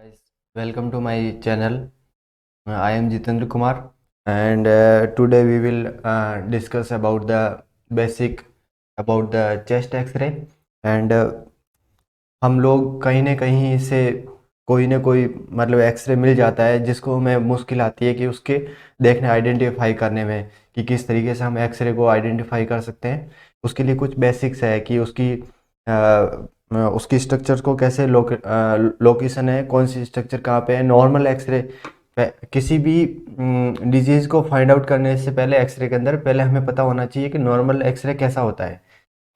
Guys, welcome to my channel. I am Jitendra Kumar, and today we will discuss about the basic about the chest X-ray. And हम लोग कहीं ना कहीं से कोई ना कोई मतलब एक्सरे मिल जाता है जिसको हमें मुश्किल आती है कि उसके देखने आइडेंटिफाई करने में कि किस तरीके से हम एक्सरे को आइडेंटिफाई कर सकते हैं। उसके लिए कुछ बेसिक्स है कि उसकी स्ट्रक्चर को कैसे लोकेशन है, कौन सी स्ट्रक्चर कहाँ पे है। नॉर्मल एक्सरे किसी भी डिजीज़ को फाइंड आउट करने से पहले एक्सरे के अंदर पहले हमें पता होना चाहिए कि नॉर्मल एक्सरे कैसा होता है।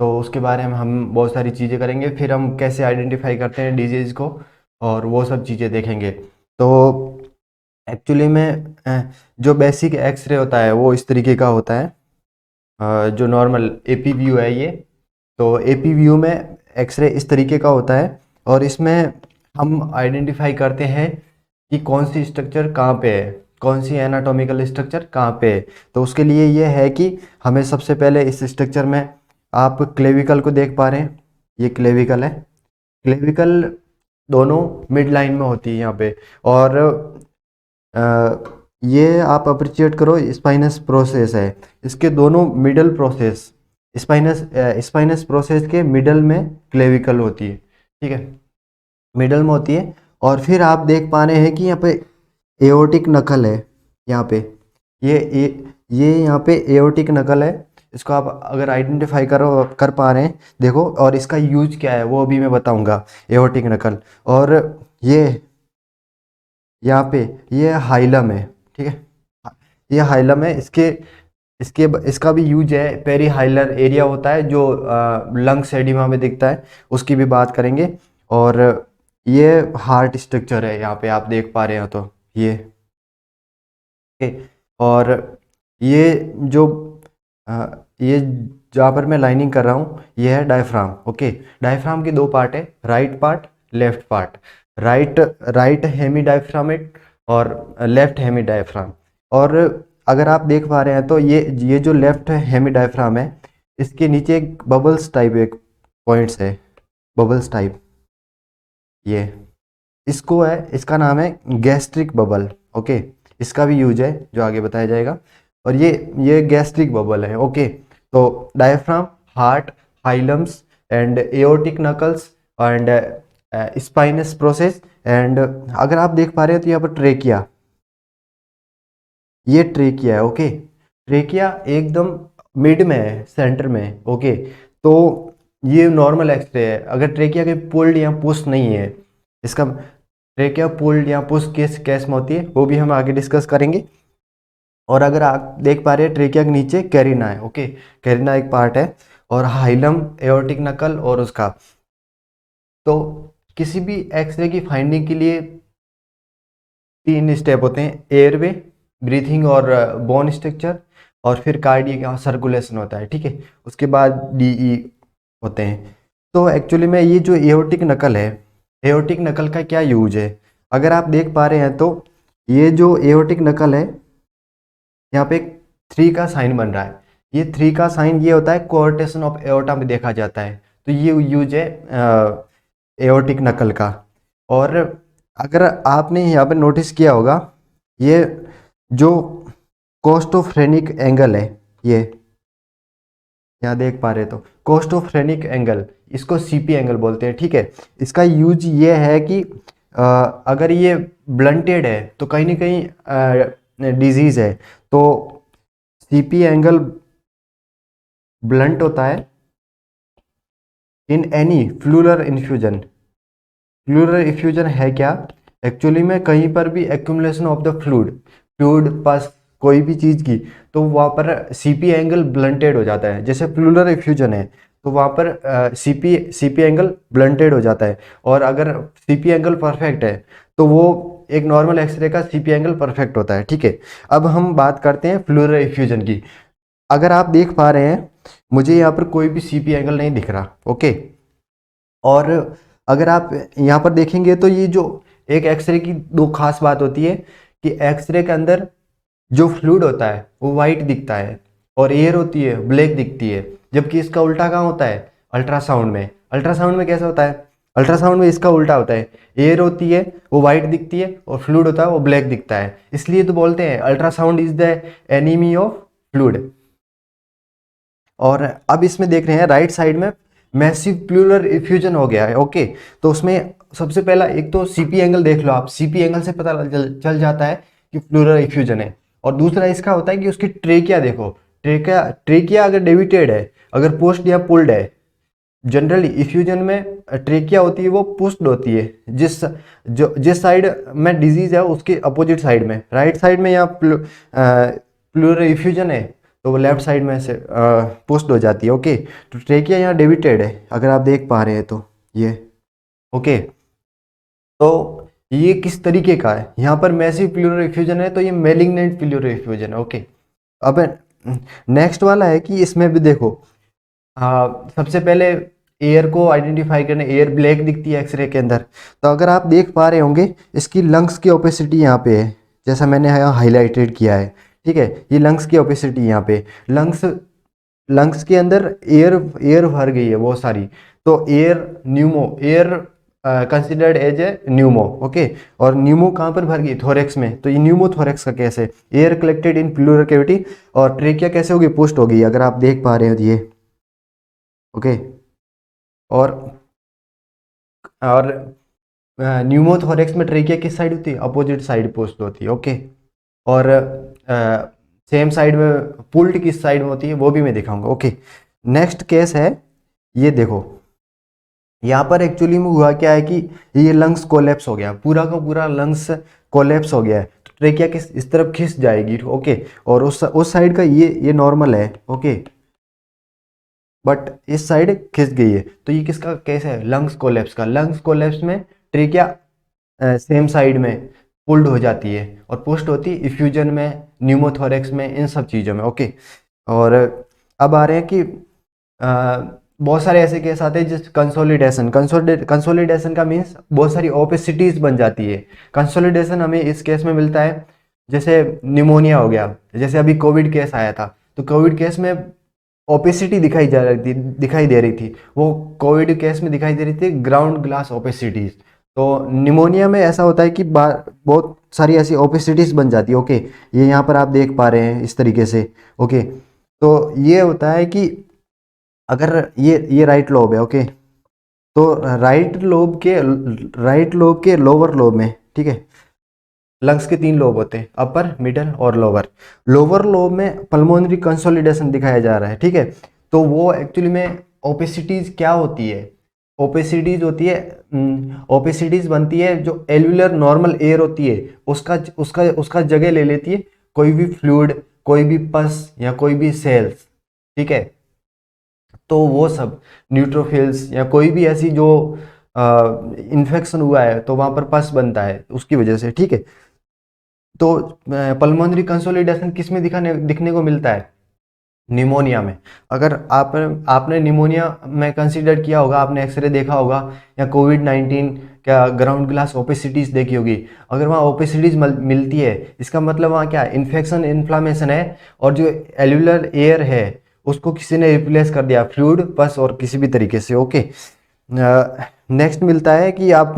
तो उसके बारे में हम बहुत सारी चीज़ें करेंगे, फिर हम कैसे आइडेंटिफाई करते हैं डिजीज़ को और वो सब चीज़ें देखेंगे। तो एक्चुअली में जो बेसिक एक्सरे होता है वो इस तरीके का होता है। जो नॉर्मल एपी व्यू है ये, तो एपी व्यू में एक्सरे इस तरीके का होता है और इसमें हम आइडेंटिफाई करते हैं कि कौन सी स्ट्रक्चर कहाँ पे है, कौन सी एनाटॉमिकल स्ट्रक्चर कहाँ पे है। तो उसके लिए ये है कि हमें सबसे पहले इस स्ट्रक्चर में आप क्लेविकल को देख पा रहे हैं, ये क्लेविकल है। क्लेविकल दोनों मिड लाइन में होती है यहाँ पे, और ये आप अप्रिशिएट करो, स्पाइनस प्रोसेस है, इसके दोनों मिडल प्रोसेस, स्पाइनस प्रोसेस के मिडल में क्लेविकल होती है, ठीक है, मिडल में होती है। और फिर आप देख पा रहे हैं कि यहाँ पे एओर्टिक नकल है, यहाँ पे ये यहाँ पे एओर्टिक नकल है। इसको आप अगर आइडेंटिफाई कर पा रहे हैं, देखो, और इसका यूज क्या है वो अभी मैं बताऊंगा, एओर्टिक नकल। और ये यहाँ पे ये हाइलम है, ठीक है, ये हाइलम है। इसके इसके इसका भी यूज है, पेरी हाइलर एरिया होता है जो लंग्स एडिमा में दिखता है, उसकी भी बात करेंगे। और ये हार्ट स्ट्रक्चर है, यहाँ पे आप देख पा रहे हो, तो ये और ये जो ये जहाँ पर मैं लाइनिंग कर रहा हूँ ये है डायफ्राम। ओके, डायफ्राम की दो पार्ट है, right part, left part. Right hemi diaphragm और लेफ्ट हेमी डायफ्राम। और अगर आप देख पा रहे हैं तो ये जो लेफ्ट हेमी डायफ्राम है, इसके नीचे एक बबल्स टाइप एक पॉइंट्स है, बबल्स टाइप, ये इसको है, इसका नाम है गैस्ट्रिक बबल। ओके, इसका भी यूज है जो आगे बताया जाएगा। और ये गैस्ट्रिक बबल है। ओके, तो diaphragm, heart, hilums and aortic knuckles and spinous process. And अगर आप देख पा रहे हैं तो यहाँ पर ट्रेकिया, ये ट्रेकिया है। ओके, ट्रेकिया एकदम मिड में है, सेंटर में। ओके, तो ये नॉर्मल एक्सरे है। अगर ट्रेकिया के पुल्ड या पुश नहीं है, इसका ट्रेकिया पुल्ड या पुश केस में होती है, वो भी हम आगे डिस्कस करेंगे। और अगर आप देख पा रहे हैं ट्रेकिया के नीचे कैरिना है। ओके, कैरिना एक पार्ट है, और हाइलम, एओर्टिक नकल और उसका। तो किसी भी एक्सरे की फाइंडिंग के लिए तीन स्टेप होते हैं, एयरवे, ब्रीथिंग और बोन स्ट्रक्चर, और फिर कार्डियक सर्कुलेशन होता है, ठीक है, उसके बाद डीई होते हैं। तो एक्चुअली में ये जो एओर्टिक नकल है, एओर्टिक नकल का क्या यूज है, अगर आप देख पा रहे हैं तो ये जो एओर्टिक नकल है, यहाँ पे एक 3 का साइन बन रहा है। ये 3 का साइन ये होता है कोअर्टेशन ऑफ एओर्टा में देखा जाता है। तो ये यूज है एओर्टिक नकल का। और अगर आपने यहाँ पे नोटिस किया होगा, ये जो कोस्टोफ्रेनिक एंगल है, ये यहाँ देख पा रहे तो कोस्टोफ्रेनिक एंगल, इसको सीपी एंगल बोलते हैं, ठीक है। इसका यूज ये है कि अगर ये ब्लंटेड है तो कहीं ना कहीं डिजीज है, तो सीपी एंगल ब्लंट होता है in any plural infusion. Plural infusion है क्या, एक्चुअली में कहीं पर भी एक्यूमुलेशन ऑफ द फ्लूइड पास कोई भी चीज़ की, तो वहाँ पर सीपी एंगल ब्लंटेड हो जाता है। जैसे फ्लूरल इन्फ्यूजन है तो वहाँ पर सीपी एंगल ब्लंटेड हो जाता है। और अगर सीपी एंगल परफेक्ट है तो वो एक नॉर्मल एक्सरे का सीपी एंगल परफेक्ट होता है, ठीक है। अब हम बात करते हैं फ्लूरल इन्फ्यूजन की। अगर आप देख पा रहे हैं, मुझे यहाँ पर कोई भी सीपी एंगल नहीं दिख रहा। ओके, और अगर आप यहाँ पर देखेंगे तो ये जो एक एक्सरे की दो खास बात होती है कि एक्सरे के अंदर जो फ्लूइड होता है वो वाइट दिखता है, और एयर होती है ब्लैक दिखती है। जबकि इसका उल्टा कहाँ होता है, अल्ट्रासाउंड में। अल्ट्रासाउंड में कैसा होता है, अल्ट्रासाउंड में इसका उल्टा होता है, एयर होती है वो वाइट दिखती है और फ्लूइड होता है वो ब्लैक दिखता है, इसलिए तो बोलते हैं ultrasound is the enemy of fluid. और अब इसमें देख रहे हैं राइट साइड में मैसिव प्लूरल इफ्यूजन हो गया है। ओके, तो उसमें सबसे पहला एक तो सीपी एंगल देख लो आप, सीपी एंगल से पता चल जाता है कि प्लूरल इफ्यूजन है। और दूसरा इसका होता है कि उसकी ट्रेकिया देखो, ट्रेकिया ट्रेकिया अगर डेविटेड है, अगर पोस्ट या पुल्ड है, जनरली इफ्यूजन में ट्रेकिया होती है वो पुश्ड होती है, जिस साइड में डिजीज है उसके अपोजिट साइड में, राइट साइड में या प्लूरल इफ्यूजन है तो वो लेफ्ट साइड में से पुश्ड हो जाती है। ओके, तो ट्रेकिया यहाँ डेविटेड है अगर आप देख पा रहे हैं तो ये। ओके, तो ये किस तरीके का है, यहाँ पर मैसिव प्लूरल इफ्यूजन है तो ये मेलिग्नेंट प्लूरल इफ्यूजन है। ओके, अब नेक्स्ट वाला है कि इसमें भी देखो, सबसे पहले एयर को आइडेंटिफाई करने, एयर ब्लैक दिखती है एक्सरे के अंदर, तो अगर आप देख पा रहे होंगे इसकी लंग्स की ओपेसिटी यहाँ पे है, जैसा मैंने यहाँ हाईलाइटेड किया है। ठीक है, ये लंग्स की ओपेसिटी यहाँ पे, लंग्स के अंदर एयर एयर भर गई है बहुत सारी, तो air considered as a pneumo. Okay, और न्यूमो कहाँ पर भर गई, थोरेक्स में, तो ये न्यूमोथोरेक्स का केस है। Air collected in pleural cavity, और ट्रेकिया कैसे होगी, पुस्ट हो गई अगर आप देख पा रहे हो ये। ओके, और न्यूमोथोरेक्स में ट्रेकिया किस साइड होती है, अपोजिट साइड पोस्ट होती है। ओके, और सेम साइड में पुल्ट किस साइड में होती है वो भी मैं दिखाऊंगा। ओके, नेक्स्ट केस है, ये देखो यहाँ पर एक्चुअली में हुआ क्या है कि ये लंग्स कोलैप्स हो गया, पूरा का पूरा लंग्स कोलैप्स हो गया है, तो ट्रेकिया किस इस तरफ खिंच जाएगी। ओके, और उस साइड का ये नॉर्मल है। ओके, बट इस साइड खिंच गई है, तो ये किसका केस है, लंग्स कोलैप्स का। लंग्स कोलैप्स में ट्रेकिया सेम साइड में पुल्ड हो जाती है और पोस्ट होती है इफ्यूजन में, न्यूमोथोरेक्स में, इन सब चीज़ों में। ओके, और अब आ रहे हैं कि बहुत सारे ऐसे केस आते हैं जिस कंसोलिडेशन का मीन्स बहुत सारी ओपेसिटीज बन जाती है। कंसोलिडेशन हमें इस केस में मिलता है, जैसे निमोनिया हो गया, जैसे अभी कोविड केस आया था, तो कोविड केस में ओपेसिटी दिखाई दे रही थी, वो कोविड केस में दिखाई दे रही थी ग्राउंड ग्लास ओपेसिटीज। तो निमोनिया में ऐसा होता है कि बहुत सारी ऐसी ओपेसिटीज बन जाती है। ओके, ये यहाँ पर आप देख पा रहे हैं इस तरीके से। ओके, तो ये होता है कि अगर ये राइट लोब है। ओके, तो राइट लोब के लोअर लोब में, ठीक है, लंग्स के 3 लोब होते हैं, अपर, मिडल और लोअर लोब में पल्मोनरी कंसोलिडेशन दिखाया जा रहा है। ठीक है, तो वो एक्चुअली में ओपेसिटीज क्या होती है, ओपेसिटीज बनती है जो एल्वुलर नॉर्मल एयर होती है उसका जगह ले लेती है कोई भी फ्लूइड, कोई भी पस या कोई भी सेल्स। ठीक है, तो वो सब न्यूट्रोफिल्स या कोई भी ऐसी जो इन्फेक्शन हुआ है तो वहां पर पस बनता है उसकी वजह से। ठीक है, तो पल्मोनरी कंसोलिडेशन किस में दिखने को मिलता है, निमोनिया में। अगर आपने निमोनिया में कंसीडर किया होगा, आपने एक्सरे देखा होगा, या कोविड-19 क्या ग्राउंड ग्लास ओपेसिटीज देखी होगी, अगर वहाँ ओपेसिटीज मिलती है इसका मतलब वहाँ क्या इन्फेक्शन, इन्फ्लामेशन है, और जो एल्वुलर एयर है उसको किसी ने रिप्लेस कर दिया फ्लूइड, पस और किसी भी तरीके से। ओके, नेक्स्ट मिलता है कि आप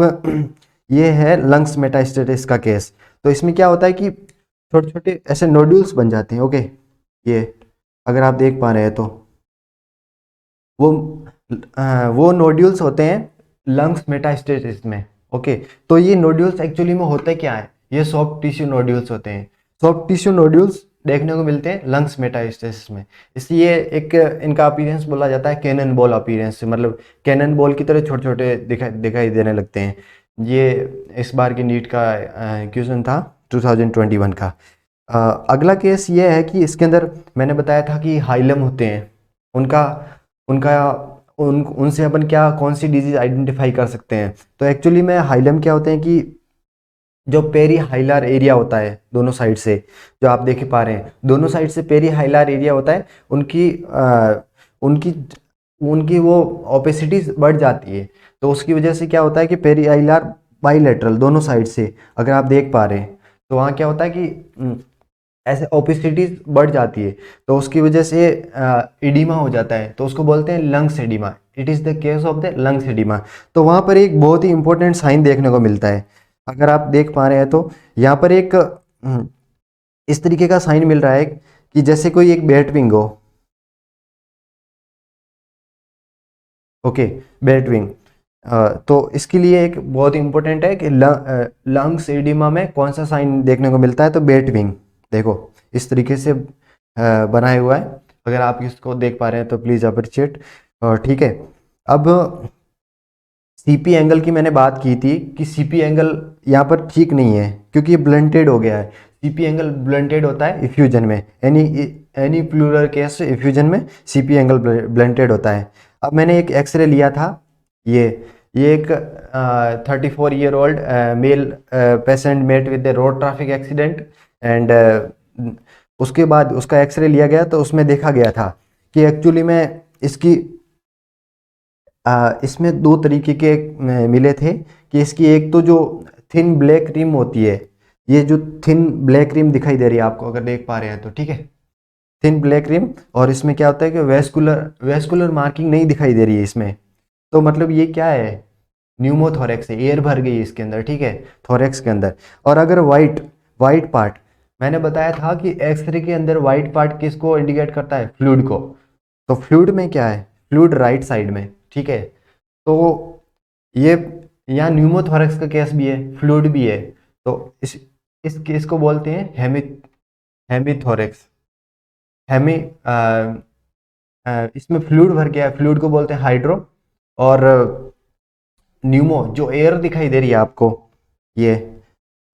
ये है लंग्स मेटास्टेसिस का केस। तो इसमें क्या होता है कि छोटे छोटे ऐसे नोड्यूल्स बन जाते हैं। ओके, ये अगर आप देख पा रहे हैं तो वो नोड्यूल्स होते हैं लंग्स मेटास्टेसिस में। ओके, तो ये नोड्यूल्स एक्चुअली में होते क्या है, ये सॉफ्ट टिश्यू नोड्यूल्स होते हैं। सॉफ्ट टिश्यू नोड्यूल्स देखने को मिलते हैं लंग्स मेटास्टेसिस में, इसलिए एक इनका अपीयरेंस बोला जाता है कैनन बॉल अपीयरेंस, मतलब कैनन बॉल की तरह छोटे छोटे दिखाई देने लगते हैं। ये इस बार की नीट का क्वेश्चन था 2021 का। अगला केस ये है कि इसके अंदर मैंने बताया था कि हाइलम होते हैं, उनका उनका उनसे अपन क्या कौन सी डिजीज आइडेंटिफाई कर सकते हैं। तो एक्चुअली में हाइलम क्या होते हैं कि जो पेरी हाइलर एरिया होता है दोनों साइड से, जो आप देख पा रहे हैं दोनों साइड से पेरी हाइलर एरिया होता है, उनकी उनकी वो ओपेसिटीज बढ़ जाती है, तो उसकी वजह से क्या होता है कि पेरी हाइलर बाइलेटरल दोनों साइड से अगर आप देख पा रहे हैं तो वहाँ क्या होता है कि ऐसे ओपेसिटीज बढ़ जाती है, तो उसकी वजह से इडीमा हो जाता है, तो उसको बोलते हैं lungs oedema. It is the case of the lungs oedema. तो वहाँ पर एक बहुत ही इंपॉर्टेंट साइन देखने को मिलता है। अगर आप देख पा रहे हैं तो यहाँ पर एक इस तरीके का साइन मिल रहा है कि जैसे कोई एक बैट विंग हो। Okay, bat wing. तो इसके लिए एक बहुत इंपॉर्टेंट है कि लंग्स एडिमा में कौन सा साइन देखने को मिलता है, तो बैट विंग। देखो इस तरीके से बनाया हुआ है। अगर आप इसको देख पा रहे हैं तो प्लीज़ अप्रिशिएट। ठीक है, अब सीपी एंगल की मैंने बात की थी कि सीपी एंगल यहाँ पर ठीक नहीं है क्योंकि ये ब्लंटेड हो गया है। सीपी एंगल ब्लंटेड होता है इफ्यूजन में, एनी प्लूरल केस इफ्यूजन में सीपी एंगल ब्लंटेड होता है। अब मैंने एक एक्सरे लिया था, ये एक 34-year-old male patient met with the road traffic accident and उसके बाद उसका एक्सरे लिया गया तो उसमें देखा गया था कि एक्चुअली में इसमें दो तरीके के मिले थे कि इसकी एक तो जो थिन ब्लैक रिम होती है, ये जो थिन ब्लैक रिम दिखाई दे रही है आपको अगर देख पा रहे हैं तो, ठीक है, थिन ब्लैक रिम। और इसमें क्या होता है कि वेस्कुलर मार्किंग नहीं दिखाई दे रही है इसमें। तो मतलब ये क्या है, न्यूमोथोरेक्स है, एयर भर गई है इसके अंदर, ठीक है, थोरेक्स के अंदर। और अगर वाइट पार्ट, मैंने बताया था कि एक्सरे के अंदर वाइट पार्ट किसको इंडिकेट करता है, फ्लूइड को। तो फ्लूइड में क्या है, फ्लूइड राइट साइड में, ठीक है। तो ये यहाँ न्यूमोथोरेक्स का केस भी है, फ्लूइड भी है। तो इस केस को बोलते हैं हेमीथोरेक्स। हेमी इसमें फ्लूइड भर गया है, फ्लूइड को बोलते हैं हाइड्रो। और न्यूमो जो एयर दिखाई दे रही है आपको, ये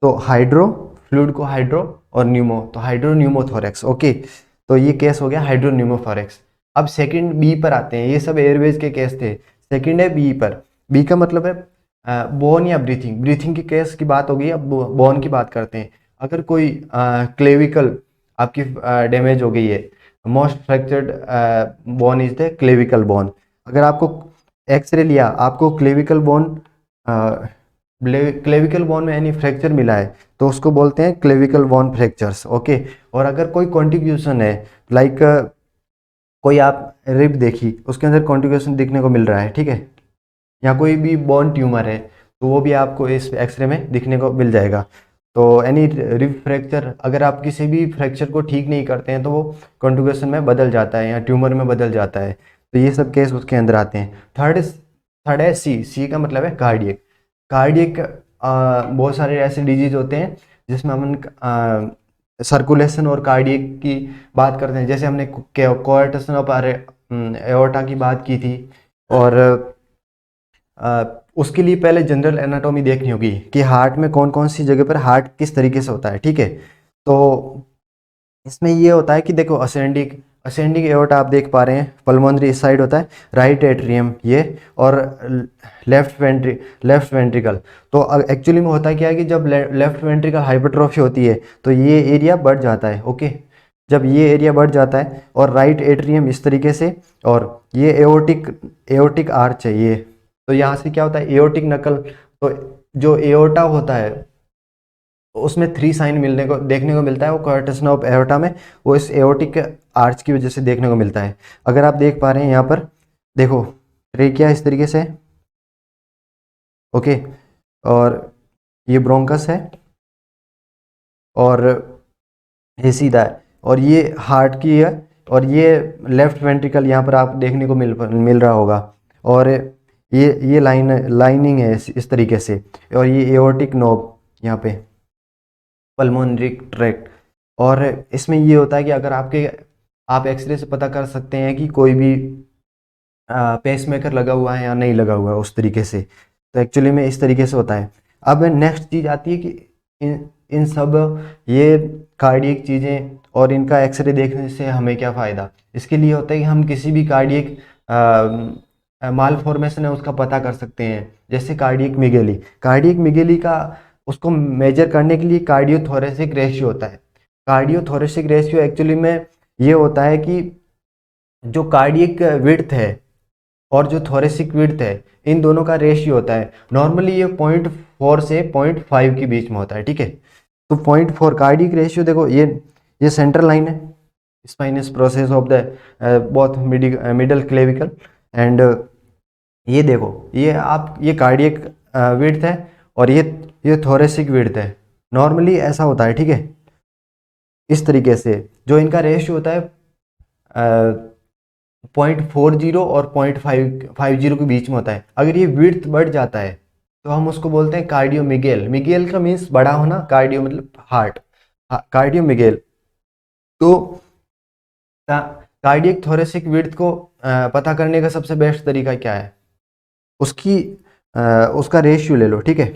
तो हाइड्रो, फ्लूइड को हाइड्रो, और न्यूमो तो हाइड्रो न्यूमोथोरेक्स। ओके, तो ये केस हो गया हाइड्रो न्यूमोथोरेक्स। अब सेकंड बी पर आते हैं, ये सब एयरवेज के केस थे। सेकंड है बी पर। बी का मतलब है बोन या ब्रीथिंग की केस की बात होगी। अब बोन की बात करते हैं। अगर कोई क्लेविकल आपकी डैमेज हो गई है, most fractured bone is the clavicle bone. अगर आपको एक्सरे लिया, आपको क्लेविकल बोन में एनी फ्रैक्चर मिला है तो उसको बोलते हैं क्लेविकल बोन फ्रैक्चर्स। ओके, और अगर कोई कॉन्टिग्यूशन है, लाइक कोई आप रिब देखी, उसके अंदर कॉन्टिग्यूशन दिखने को मिल रहा है, ठीक है, या कोई भी बोन ट्यूमर है तो वो भी आपको इस एक्सरे में दिखने को मिल जाएगा। तो एनी रिब फ्रैक्चर, अगर आप किसी भी फ्रैक्चर को ठीक नहीं करते हैं तो वो कॉन्टिग्यूशन में बदल जाता है या ट्यूमर में बदल जाता है। तो ये सब केस उसके अंदर आते हैं। थर्ड है सी का मतलब है कार्डियक। कार्डियक बहुत सारे ऐसे डिजीज होते हैं जिसमें हम सर्कुलेशन और कार्डियक की बात करते हैं। जैसे हमने कोआर्टेशन ऑफ एओर्टा की बात की थी। और उसके लिए पहले जनरल एनाटॉमी देखनी होगी कि हार्ट में कौन कौन सी जगह पर हार्ट किस तरीके से होता है, ठीक है। तो इसमें ये होता है कि देखो असेंडिंग एओर्टा आप देख पा रहे हैं, पल्मोनरी इस साइड होता है, राइट एट्रियम ये, और लेफ्ट वेंट्रिकल। तो एक्चुअली में होता क्या है कि जब लेफ्ट वेंट्रिकल हाइपरट्रोफी होती है तो ये एरिया बढ़ जाता है। ओके, जब ये एरिया बढ़ जाता है और राइट एट्रियम इस तरीके से, और ये एओर्टिक आर्च है ये, तो यहाँ से क्या होता है, एओर्टिक नकल। तो जो एओर्टा होता है उसमें 3 साइन देखने को मिलता है, वो कोआर्टेशन ऑफ एओर्टा में, वो इस एओर्टिक आर्च की वजह से देखने को मिलता है। अगर आप देख पा रहे हैं यहाँ पर देखो, ट्रेकिया इस तरीके से, ओके, और ये ब्रोंकस है, और ये सीधा है, और ये हार्ट की है, और ये लेफ्ट वेंट्रिकल यहाँ पर आप देखने को मिल रहा होगा। और ये लाइनिंग है इस तरीके से, और ये एओर्टिक नोब यहाँ पे, पल्मोनरी ट्रैक्ट। और इसमें ये होता है कि अगर आप एक्सरे से पता कर सकते हैं कि कोई भी पेसमेकर लगा हुआ है या नहीं लगा हुआ है उस तरीके से। तो एक्चुअली में इस तरीके से होता है। अब नेक्स्ट चीज़ आती है कि इन सब ये कार्डियक चीज़ें और इनका एक्सरे देखने से हमें क्या फ़ायदा। इसके लिए होता है कि हम किसी भी कार्डियक माल फॉर्मेशन है उसका पता कर सकते हैं। जैसे कार्डियक मिगेली का उसको मेजर करने के लिए कार्डियोथोरेसिक रेशियो होता है। कार्डियोथोरेसिक रेशियो एक्चुअली में ये होता है कि जो कार्डियक विड्थ है और जो थोरेसिक विड्थ है, इन दोनों का रेशियो होता है। नॉर्मली ये 0.4 से 0.5 के बीच में होता है, ठीक है। तो 0.4 कार्डियक रेशियो, देखो ये सेंट्रल लाइन है, spinous process of the both middle clavicle and ये देखो, ये कार्डियक विड्थ है और ये थोरेसिक विड्थ है। नॉर्मली ऐसा होता है, ठीक है, इस तरीके से जो इनका रेशियो होता है 0.40 और 0.50 के बीच में होता है। अगर ये विड्थ बढ़ जाता है तो हम उसको बोलते हैं कार्डियोमिगेल। मिगेल का मीन्स बड़ा होना, कार्डियो मतलब हार्ट, कार्डियोमिगेल। तो कार्डियक थोरेसिक विड्थ को पता करने का सबसे बेस्ट तरीका क्या है, उसकी उसका रेशियो ले लो, ठीक है।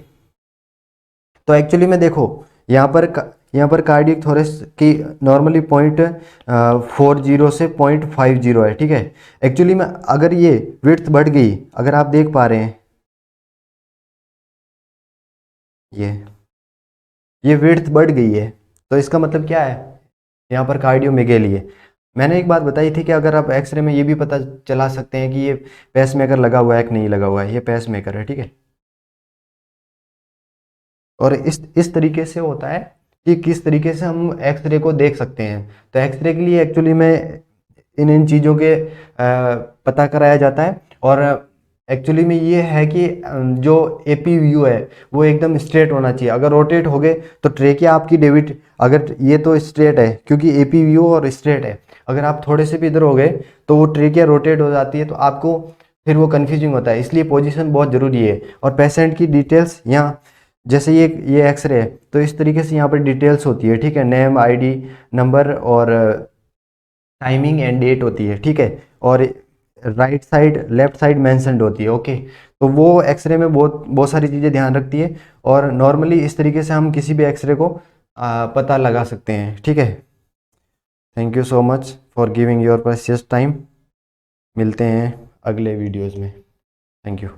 तो एक्चुअली में देखो, यहाँ पर कार्डियक थोरेस की नॉर्मली 0.40 से 0.50 है, ठीक है। एक्चुअली में अगर ये विड्थ बढ़ गई, अगर आप देख पा रहे हैं, ये विड्थ बढ़ गई है, तो इसका मतलब क्या है, यहाँ पर कार्डियोमेगेली है। मैंने एक बात बताई थी कि अगर आप एक्सरे में ये भी पता चला सकते हैं कि ये पेसमेकर लगा हुआ है कि नहीं लगा हुआ है, ये पेसमेकर है, ठीक है। और इस तरीके से होता है कि किस तरीके से हम एक्सरे को देख सकते हैं। तो एक्सरे के लिए एक्चुअली में इन चीज़ों के पता कराया जाता है। और एक्चुअली में ये है कि जो एपी व्यू है वो एकदम स्ट्रेट होना चाहिए। अगर रोटेट हो गए तो ट्रेकिया आपकी डेविड, अगर ये तो स्ट्रेट है क्योंकि एपी व्यू और स्ट्रेट है, अगर आप थोड़े से भी इधर हो गए तो वो ट्रेकिया रोटेट हो जाती है, तो आपको फिर वो कन्फ्यूजिंग होता है। इसलिए पोजीशन बहुत ज़रूरी है। और पेशेंट की डिटेल्स यहाँ, जैसे ये एक्सरे है तो इस तरीके से यहाँ पर डिटेल्स होती है, ठीक है, नेम, आईडी नंबर और टाइमिंग एंड डेट होती है, ठीक है। और right side left side mentioned होती है, ओके। तो वो एक्सरे में बहुत बहुत सारी चीज़ें ध्यान रखती है। और नॉर्मली इस तरीके से हम किसी भी एक्सरे को पता लगा सकते हैं, ठीक है। Thank you so much for giving your precious time. मिलते हैं अगले वीडियोज़ में। Thank you.